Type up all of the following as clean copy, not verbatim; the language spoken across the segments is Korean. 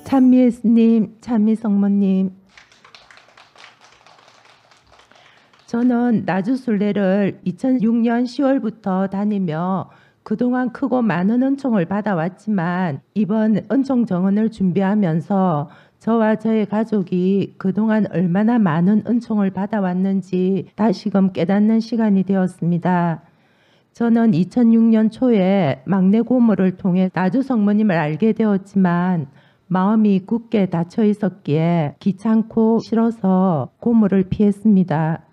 찬미 예수님, 찬미 성모님, 저는 나주순례를 2006년 10월부터 다니며 그동안 크고 많은 은총을 받아왔지만 이번 은총 정언을 준비하면서 저와 저의 가족이 그동안 얼마나 많은 은총을 받아왔는지 다시금 깨닫는 시간이 되었습니다. 저는 2006년 초에 막내 고모를 통해 나주 성모님을 알게 되었지만 마음이 굳게 닫혀 있었기에 귀찮고 싫어서 고모를 피했습니다.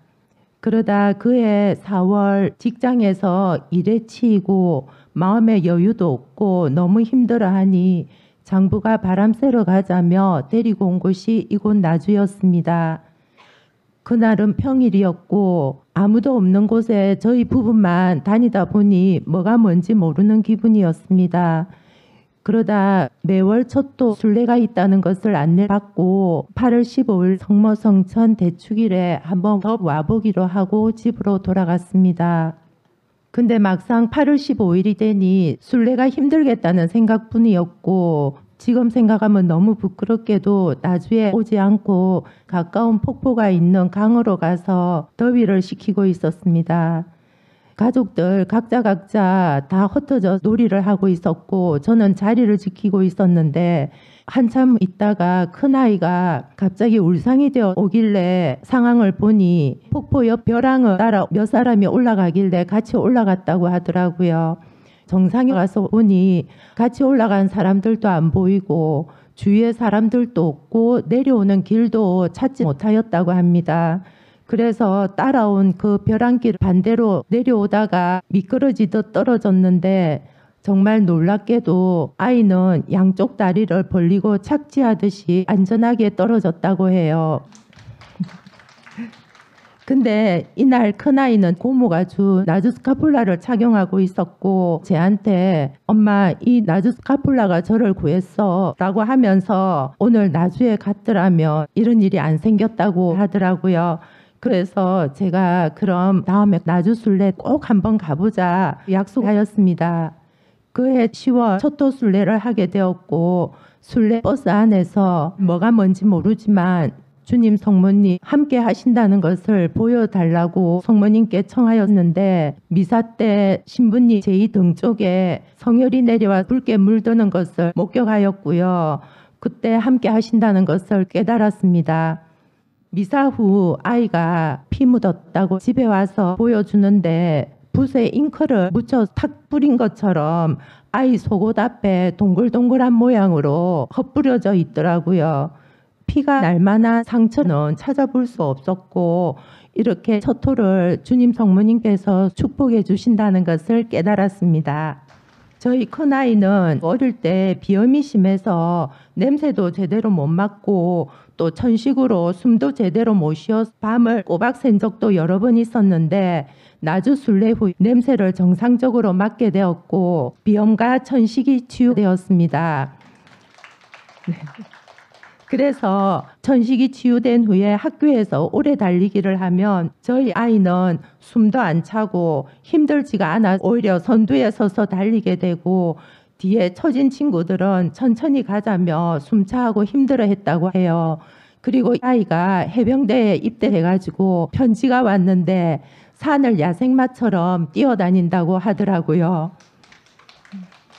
그러다 그해 4월 직장에서 일에 치이고 마음의 여유도 없고 너무 힘들어하니 장부가 바람 쐬러 가자며 데리고 온 곳이 이곳 나주였습니다. 그날은 평일이었고 아무도 없는 곳에 저희 부부만 다니다 보니 뭐가 뭔지 모르는 기분이었습니다. 그러다 매월 첫도 순례가 있다는 것을 안내받고 8월 15일 성모성천 대축일에 한번 더 와보기로 하고 집으로 돌아갔습니다. 근데 막상 8월 15일이 되니 순례가 힘들겠다는 생각뿐이었고 지금 생각하면 너무 부끄럽게도 나주에 오지 않고 가까운 폭포가 있는 강으로 가서 더위를 식히고 있었습니다. 가족들 각자 다 흩어져 놀이를 하고 있었고 저는 자리를 지키고 있었는데 한참 있다가 큰아이가 갑자기 울상이 되어 오길래 상황을 보니 폭포 옆 벼랑을 따라 몇 사람이 올라가길래 같이 올라갔다고 하더라고요. 정상에 가서 보니 같이 올라간 사람들도 안 보이고 주위에 사람들도 없고 내려오는 길도 찾지 못하였다고 합니다. 그래서 따라온 그 벼랑길 반대로 내려오다가 미끄러지듯 떨어졌는데 정말 놀랍게도 아이는 양쪽 다리를 벌리고 착지하듯이 안전하게 떨어졌다고 해요. 근데 이날 큰아이는 고모가 준 나주 스카폴라를 착용하고 있었고 제한테 엄마 이 나주 스카폴라가 저를 구했어 라고 하면서 오늘 나주에 갔더라면 이런 일이 안 생겼다고 하더라고요. 그래서 제가 그럼 다음에 나주순례 꼭 한번 가보자 약속하였습니다. 그해 10월 첫도 순례를 하게 되었고 순례 버스 안에서 뭐가 뭔지 모르지만 주님 성모님 함께 하신다는 것을 보여달라고 성모님께 청하였는데 미사 때 신부님 제2등 쪽에 성혈이 내려와 붉게 물드는 것을 목격하였고요. 그때 함께 하신다는 것을 깨달았습니다. 미사 후 아이가 피 묻었다고 집에 와서 보여주는데 붓에 잉크를 묻혀 탁 뿌린 것처럼 아이 속옷 앞에 동글동글한 모양으로 헛뿌려져 있더라고요. 피가 날 만한 상처는 찾아볼 수 없었고 이렇게 첫토를 주님 성모님께서 축복해 주신다는 것을 깨달았습니다. 저희 큰아이는 어릴 때 비염이 심해서 냄새도 제대로 못 맡고 또 천식으로 숨도 제대로 못 쉬어서 밤을 꼬박 샌 적도 여러 번 있었는데 나주 순례 후 냄새를 정상적으로 맡게 되었고 비염과 천식이 치유되었습니다. 네. 그래서 천식이 치유된 후에 학교에서 오래 달리기를 하면 저희 아이는 숨도 안 차고 힘들지가 않아 오히려 선두에 서서 달리게 되고 뒤에 처진 친구들은 천천히 가자며 숨차하고 힘들어했다고 해요. 그리고 아이가 해병대에 입대해가지고 편지가 왔는데 산을 야생마처럼 뛰어다닌다고 하더라고요.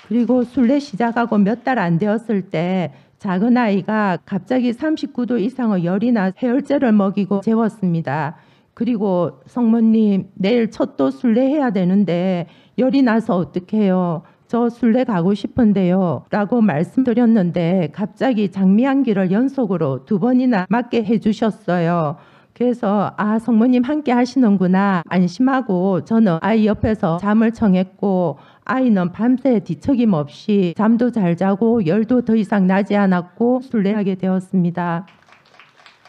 그리고 순례 시작하고 몇 달 안 되었을 때 작은 아이가 갑자기 39도 이상의 열이 나 해열제를 먹이고 재웠습니다. 그리고 성모님 내일 첫도 순례해야 되는데 열이 나서 어떡해요? 저 순례 가고 싶은데요 라고 말씀드렸는데 갑자기 장미향기를 연속으로 2번이나 맞게 해주셨어요. 그래서 성모님 함께 하시는구나 안심하고 저는 아이 옆에서 잠을 청했고 아이는 밤새 뒤척임 없이 잠도 잘 자고 열도 더 이상 나지 않았고 순례하게 되었습니다.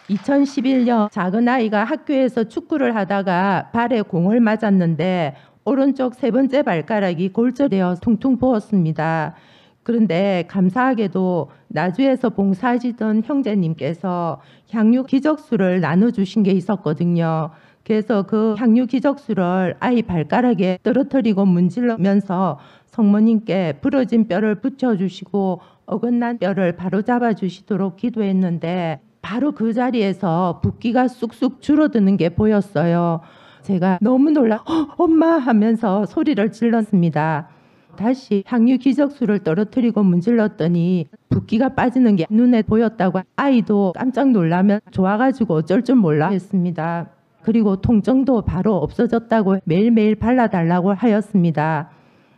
2011년 작은 아이가 학교에서 축구를 하다가 발에 공을 맞았는데 오른쪽 3번째 발가락이 골절되어 퉁퉁 부었습니다. 그런데 감사하게도 나주에서 봉사하시던 형제님께서 향유 기적수를 나눠주신 게 있었거든요. 그래서 그 향유 기적수를 아이 발가락에 떨어뜨리고 문질러면서 성모님께 부러진 뼈를 붙여주시고 어긋난 뼈를 바로 잡아주시도록 기도했는데 바로 그 자리에서 붓기가 쑥쑥 줄어드는 게 보였어요. 제가 너무 놀라 엄마 하면서 소리를 질렀습니다. 다시 향유 기적수를 떨어뜨리고 문질렀더니 붓기가 빠지는 게 눈에 보였다고 아이도 깜짝 놀라면 좋아가지고 어쩔 줄 몰라 했습니다. 그리고 통증도 바로 없어졌다고 매일매일 발라달라고 하였습니다.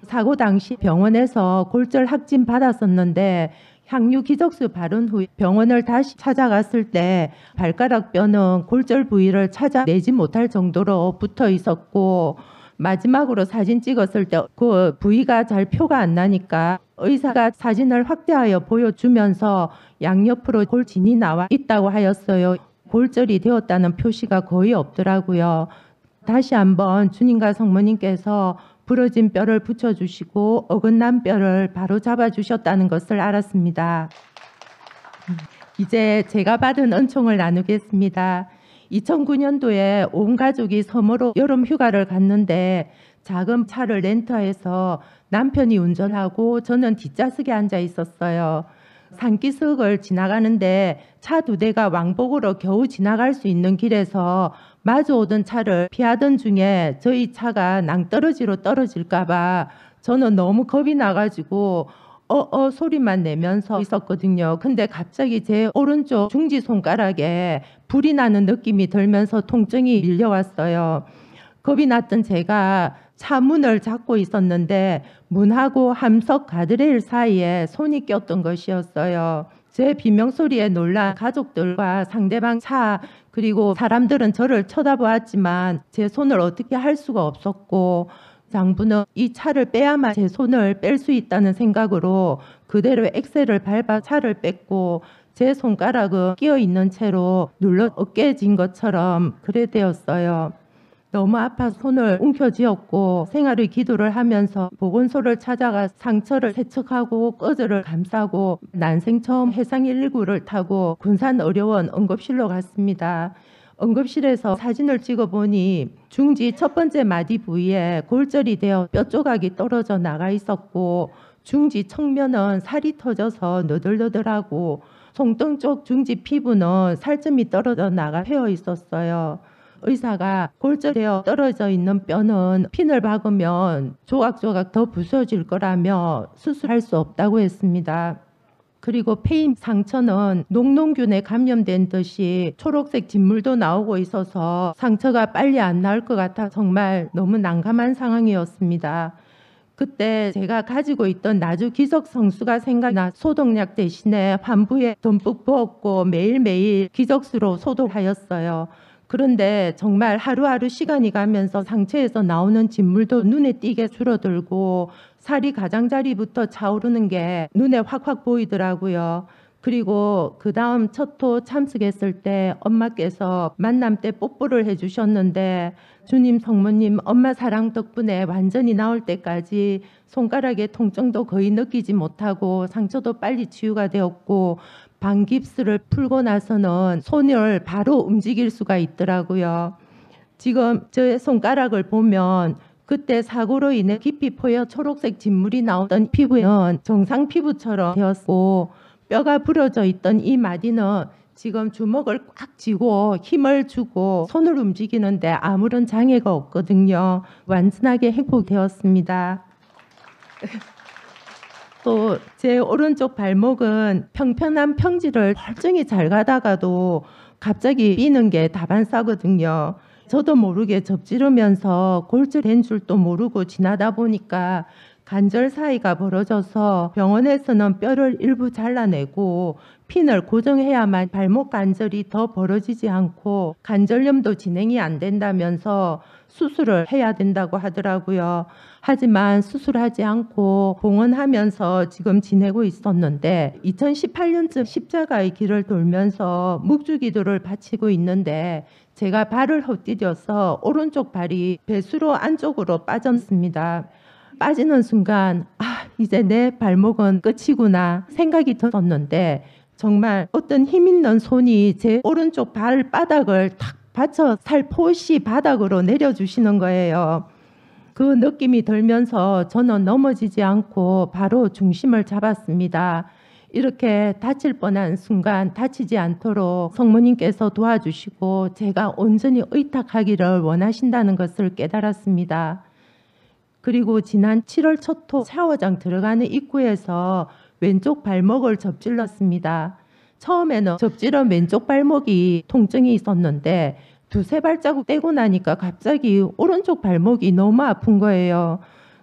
사고 당시 병원에서 골절 확진 받았었는데 향유 기적수 바른 후 병원을 다시 찾아갔을 때 발가락 뼈는 골절 부위를 찾아내지 못할 정도로 붙어 있었고 마지막으로 사진 찍었을 때 그 부위가 잘 표가 안 나니까 의사가 사진을 확대하여 보여주면서 양옆으로 골진이 나와 있다고 하였어요. 골절이 되었다는 표시가 거의 없더라고요. 다시 한번 주님과 성모님께서 부러진 뼈를 붙여주시고 어긋난 뼈를 바로 잡아주셨다는 것을 알았습니다. 이제 제가 받은 은총을 나누겠습니다. 2009년도에 온 가족이 섬으로 여름 휴가를 갔는데 작은 차를 렌트해서 남편이 운전하고 저는 뒷좌석에 앉아 있었어요. 산기슭을 지나가는데 차 2대가 왕복으로 겨우 지나갈 수 있는 길에서 마주오던 차를 피하던 중에 저희 차가 낭떠러지로 떨어질까 봐 저는 너무 겁이 나가지고 소리만 내면서 있었거든요. 근데 갑자기 제 오른쪽 중지 손가락에 불이 나는 느낌이 들면서 통증이 밀려왔어요. 겁이 났던 제가 차 문을 잡고 있었는데 문하고 함석 가드레일 사이에 손이 꼈던 것이었어요. 제 비명소리에 놀란 가족들과 상대방 차 그리고 사람들은 저를 쳐다보았지만 제 손을 어떻게 할 수가 없었고 장부는 이 차를 빼야만 제 손을 뺄 수 있다는 생각으로 그대로 엑셀을 밟아 차를 뺐고 제 손가락은 끼어 있는 채로 눌러 으깨진 것처럼 그래 되었어요. 너무 아파서 손을 움켜쥐었고 생활의 기도를 하면서 보건소를 찾아가 상처를 세척하고 꺼즈를 감싸고 난생 처음 해상 119를 타고 군산의료원 응급실로 갔습니다. 응급실에서 사진을 찍어보니 중지 첫 번째 마디 부위에 골절이 되어 뼈 조각이 떨어져 나가 있었고 중지 측면은 살이 터져서 너덜너덜하고 손등 쪽 중지 피부는 살점이 떨어져 나가 패여 있었어요. 의사가 골절되어 떨어져 있는 뼈는 핀을 박으면 조각조각 더 부서질 거라며 수술할 수 없다고 했습니다. 그리고 폐임 상처는 녹농균에 감염된 듯이 초록색 진물도 나오고 있어서 상처가 빨리 안 나을 것 같아 정말 너무 난감한 상황이었습니다. 그때 제가 가지고 있던 나주 기적 성수가 생각나 소독약 대신에 환부에 듬뿍 부었고 매일매일 기적수로 소독하였어요. 그런데 정말 하루하루 시간이 가면서 상처에서 나오는 진물도 눈에 띄게 줄어들고 살이 가장자리부터 차오르는 게 눈에 확확 보이더라고요. 그리고 그 다음 첫호 참석했을 때 엄마께서 만남 때 뽀뽀를 해주셨는데 주님 성모님 엄마 사랑 덕분에 완전히 나을 때까지 손가락에 통증도 거의 느끼지 못하고 상처도 빨리 치유가 되었고 반깁스를 풀고 나서는 손을 바로 움직일 수가 있더라고요. 지금 제 손가락을 보면 그때 사고로 인해 깊이 포여 초록색 진물이 나오던 피부는 정상 피부처럼 되었고 뼈가 부러져 있던 이 마디는 지금 주먹을 꽉 쥐고 힘을 주고 손을 움직이는데 아무런 장애가 없거든요. 완전하게 회복되었습니다. 또 제 오른쪽 발목은 평평한 평지를 멀쩡히 잘 가다가도 갑자기 삐는 게 다반사거든요. 저도 모르게 접지르면서 골절된 줄도 모르고 지나다 보니까 관절 사이가 벌어져서 병원에서는 뼈를 일부 잘라내고 핀을 고정해야만 발목 관절이 더 벌어지지 않고 관절염도 진행이 안 된다면서 수술을 해야 된다고 하더라고요. 하지만 수술하지 않고 봉헌하면서 지금 지내고 있었는데 2018년쯤 십자가의 길을 돌면서 묵주기도를 바치고 있는데 제가 발을 헛디뎌서 오른쪽 발이 배수로 안쪽으로 빠졌습니다. 빠지는 순간 이제 내 발목은 끝이구나 생각이 들었는데 정말 어떤 힘 있는 손이 제 오른쪽 발바닥을 탁 받쳐 살포시 바닥으로 내려주시는 거예요. 그 느낌이 들면서 저는 넘어지지 않고 바로 중심을 잡았습니다. 이렇게 다칠 뻔한 순간 다치지 않도록 성모님께서 도와주시고 제가 온전히 의탁하기를 원하신다는 것을 깨달았습니다. 그리고 지난 7월 초토 샤워장 들어가는 입구에서 왼쪽 발목을 접질렀습니다. 처음에는 접질은 왼쪽 발목이 통증이 있었는데 두세 발자국 떼고 나니까 갑자기 오른쪽 발목이 너무 아픈 거예요.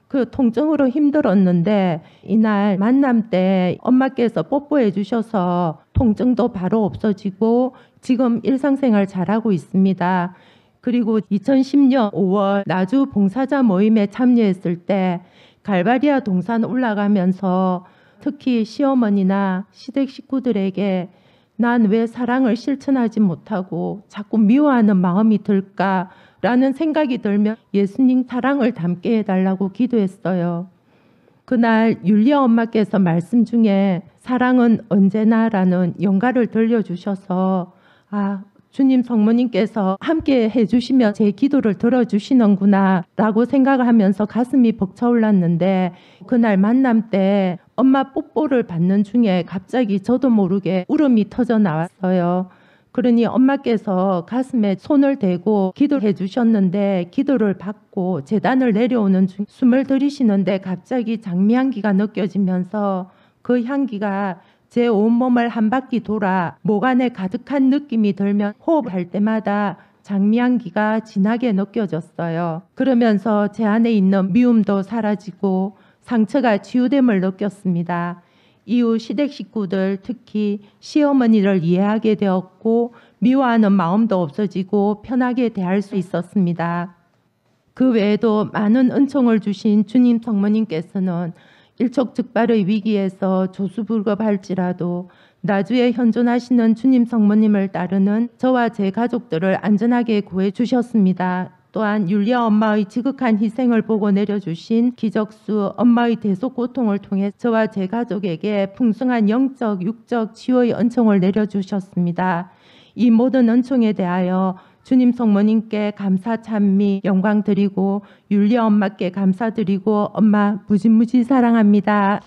그 통증으로 힘들었는데 이날 만남 때 엄마께서 뽀뽀해 주셔서 통증도 바로 없어지고 지금 일상생활 잘하고 있습니다. 그리고 2010년 5월 나주 봉사자 모임에 참여했을 때 갈바리아 동산 올라가면서 특히 시어머니나 시댁 식구들에게 난 왜 사랑을 실천하지 못하고 자꾸 미워하는 마음이 들까라는 생각이 들면 예수님 사랑을 담게 해달라고 기도했어요. 그날 율리아 엄마께서 말씀 중에 사랑은 언제나라는 연가를 들려주셔서 주님 성모님께서 함께 해주시면 제 기도를 들어주시는구나 라고 생각을 하면서 가슴이 벅차올랐는데 그날 만남 때 엄마 뽀뽀를 받는 중에 갑자기 저도 모르게 울음이 터져 나왔어요. 그러니 엄마께서 가슴에 손을 대고 기도해 주셨는데 기도를 받고 제단을 내려오는 중 숨을 들이쉬는데 갑자기 장미향기가 느껴지면서 그 향기가 제 온몸을 한 바퀴 돌아 목 안에 가득한 느낌이 들면 호흡할 때마다 장미향기가 진하게 느껴졌어요. 그러면서 제 안에 있는 미움도 사라지고 상처가 치유됨을 느꼈습니다. 이후 시댁 식구들 특히 시어머니를 이해하게 되었고 미워하는 마음도 없어지고 편하게 대할 수 있었습니다. 그 외에도 많은 은총을 주신 주님 성모님께서는 일촉즉발의 위기에서 조수불급할지라도 나주에 현존하시는 주님 성모님을 따르는 저와 제 가족들을 안전하게 구해주셨습니다. 또한 율리아 엄마의 지극한 희생을 보고 내려주신 기적수 엄마의 대속고통을 통해 저와 제 가족에게 풍성한 영적, 육적 치유의 은총을 내려주셨습니다. 이 모든 은총에 대하여 주님 성모님께 감사 찬미 영광 드리고 율리아 엄마께 감사드리고 엄마 무지무지 사랑합니다.